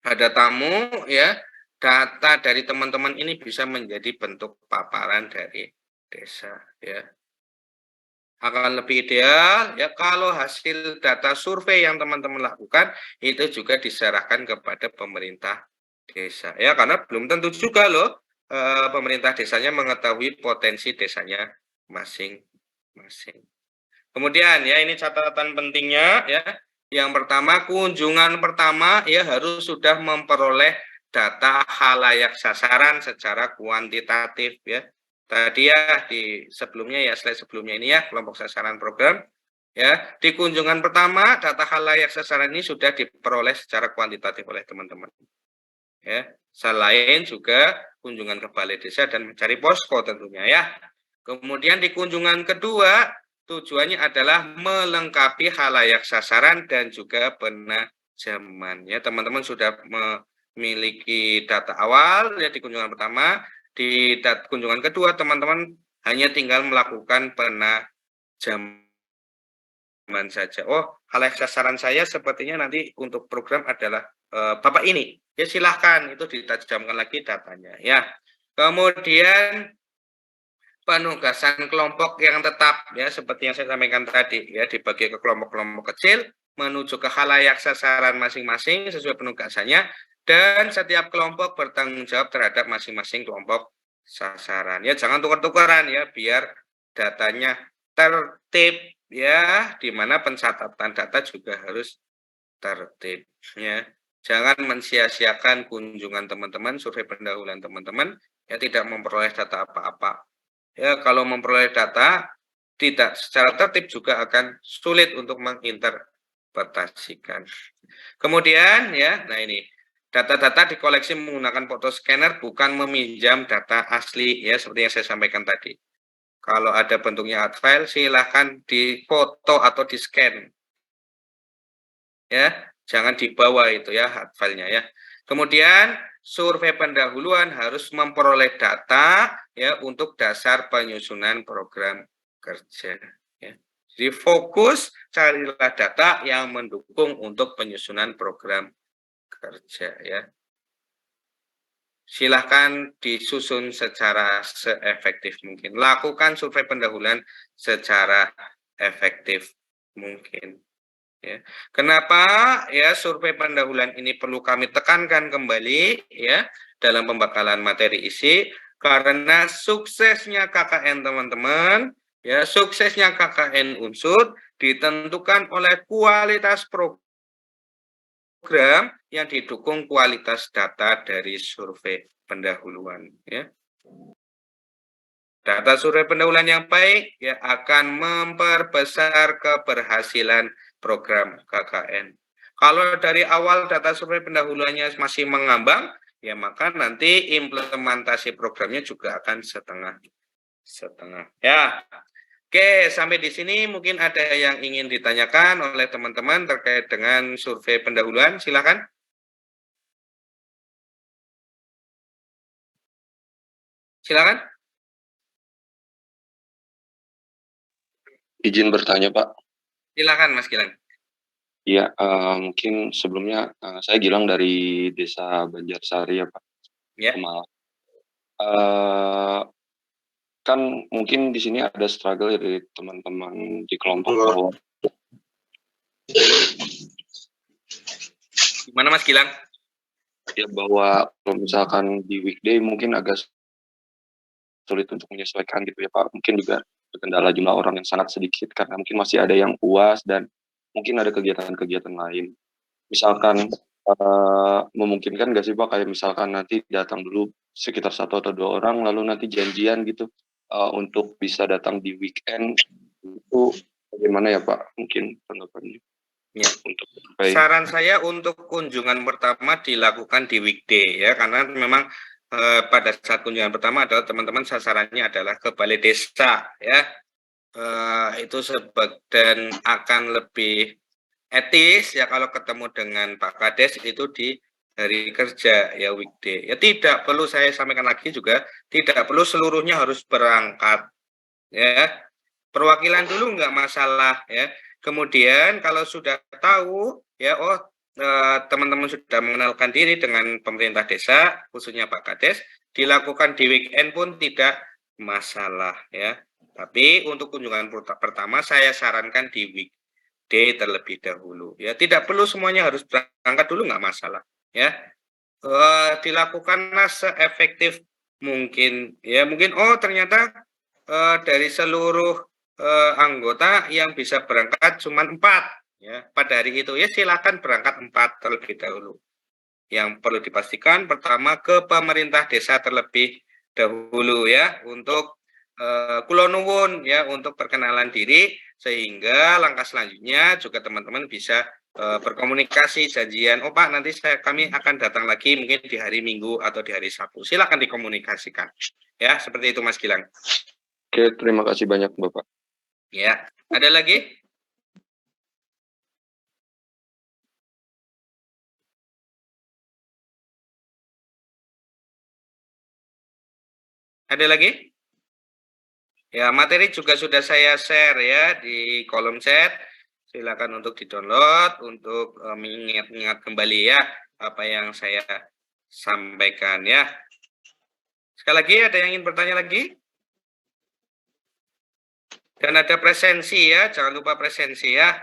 ada tamu ya, data dari teman-teman ini bisa menjadi bentuk paparan dari desa ya. Akan lebih ideal ya kalau hasil data survei yang teman-teman lakukan itu juga diserahkan kepada pemerintah desa ya, karena belum tentu juga loh pemerintah desanya mengetahui potensi desanya masing-masing. Kemudian ya, ini catatan pentingnya ya. Yang pertama, kunjungan pertama ya harus sudah memperoleh data khalayak sasaran secara kuantitatif ya. Tadi ya di sebelumnya ya, slide sebelumnya ini ya, kelompok sasaran program ya. Di kunjungan pertama data khalayak sasaran ini sudah diperoleh secara kuantitatif oleh teman-teman. Ya, selain juga kunjungan ke balai desa dan mencari posko tentunya ya. Kemudian di kunjungan kedua tujuannya adalah melengkapi khalayak sasaran dan juga penajaman ya. Teman-teman sudah memiliki data awal ya di kunjungan pertama. Di kunjungan kedua teman-teman hanya tinggal melakukan penajaman saja. Oh, khalayak sasaran saya sepertinya nanti untuk program adalah Bapak ini. Ya silahkan itu ditajamkan lagi datanya ya. Kemudian penugasan kelompok yang tetap ya, seperti yang saya sampaikan tadi ya, dibagi ke kelompok-kelompok kecil menuju ke khalayak sasaran masing-masing sesuai penugasannya, dan setiap kelompok bertanggung jawab terhadap masing-masing kelompok sasaran ya. Jangan tukar-tukaran ya, biar datanya tertib ya, di mana pencatatan data juga harus tertib ya. Jangan mensia-siakan kunjungan teman-teman, survei pendahuluan teman-teman ya, tidak memperoleh data apa-apa. Ya, kalau memperoleh data tidak secara tertib juga akan sulit untuk menginterpretasikan. Kemudian ya, nah ini data-data dikoleksi menggunakan foto scanner, bukan meminjam data asli ya, seperti yang saya sampaikan tadi. Kalau ada bentuknya hard file silahkan difoto atau di scan ya, jangan dibawa itu ya hard filenya ya. Kemudian survei pendahuluan harus memperoleh data ya untuk dasar penyusunan program kerja ya. Jadi fokus carilah data yang mendukung untuk penyusunan program kerja ya. Silahkan disusun secara seefektif mungkin. Lakukan survei pendahuluan secara efektif mungkin. Ya. Kenapa ya survei pendahuluan ini perlu kami tekankan kembali ya dalam pembekalan materi isi, karena suksesnya KKN teman-teman ya, suksesnya KKN Unsur ditentukan oleh kualitas program yang didukung kualitas data dari survei pendahuluan ya. Data survei pendahuluan yang baik ya akan memperbesar keberhasilan program KKN. Kalau dari awal data survei pendahuluannya masih mengambang, ya maka nanti implementasi programnya juga akan setengah-setengah. Ya, Oke, sampai di sini mungkin ada yang ingin ditanyakan oleh teman-teman terkait dengan survei pendahuluan, silakan. Silakan. Izin bertanya, Pak. Silakan Mas Gilang. Iya, mungkin sebelumnya saya Gilang dari Desa Banjarsari ya, Pak, Ya. Pemalang. Kan mungkin di sini ada struggle ya dari teman-teman di kelompok bahwa Gimana Mas Gilang? ya bahwa kalau misalkan di weekday mungkin agak sulit untuk menyesuaikan gitu ya, Pak. Mungkin juga terkendala jumlah orang yang sangat sedikit karena mungkin masih ada yang UAS dan mungkin ada kegiatan-kegiatan lain. Misalkan memungkinkan nggak sih Pak kayak misalkan nanti datang dulu sekitar 1 atau 2 orang lalu nanti janjian gitu untuk bisa datang di weekend itu bagaimana ya Pak mungkin tanggapannya? Ya. Untuk saran saya untuk kunjungan pertama dilakukan di weekday ya karena memang pada saat kunjungan pertama adalah teman-teman sasarannya adalah ke balai desa ya itu dan akan lebih etis ya kalau ketemu dengan Pak Kades itu di hari kerja ya weekday ya tidak perlu saya sampaikan lagi juga tidak perlu seluruhnya harus berangkat ya perwakilan dulu nggak masalah ya kemudian kalau sudah tahu ya teman-teman sudah mengenalkan diri dengan pemerintah desa khususnya Pak Kades dilakukan di weekend pun tidak masalah ya tapi untuk kunjungan pertama saya sarankan di weekday terlebih dahulu ya tidak perlu semuanya harus berangkat dulu nggak masalah ya dilakukanlah seefektif mungkin ya mungkin ternyata dari seluruh anggota yang bisa berangkat cuma 4 ya pada hari itu ya silakan berangkat 4 terlebih dahulu yang perlu dipastikan pertama ke pemerintah desa terlebih dahulu ya untuk kula nuwun ya untuk perkenalan diri sehingga langkah selanjutnya juga teman-teman bisa berkomunikasi janjian Pak nanti kami akan datang lagi mungkin di hari Minggu atau di hari Sabtu silakan dikomunikasikan ya seperti itu Mas Gilang. Oke, terima kasih banyak Bapak. Ya, ada lagi? Ada lagi? Ya, materi juga sudah saya share ya di kolom chat. Silakan untuk di-download untuk mengingat-ingat kembali ya apa yang saya sampaikan ya. Sekali lagi ada yang ingin bertanya lagi? Dan ada presensi ya, jangan lupa presensi ya.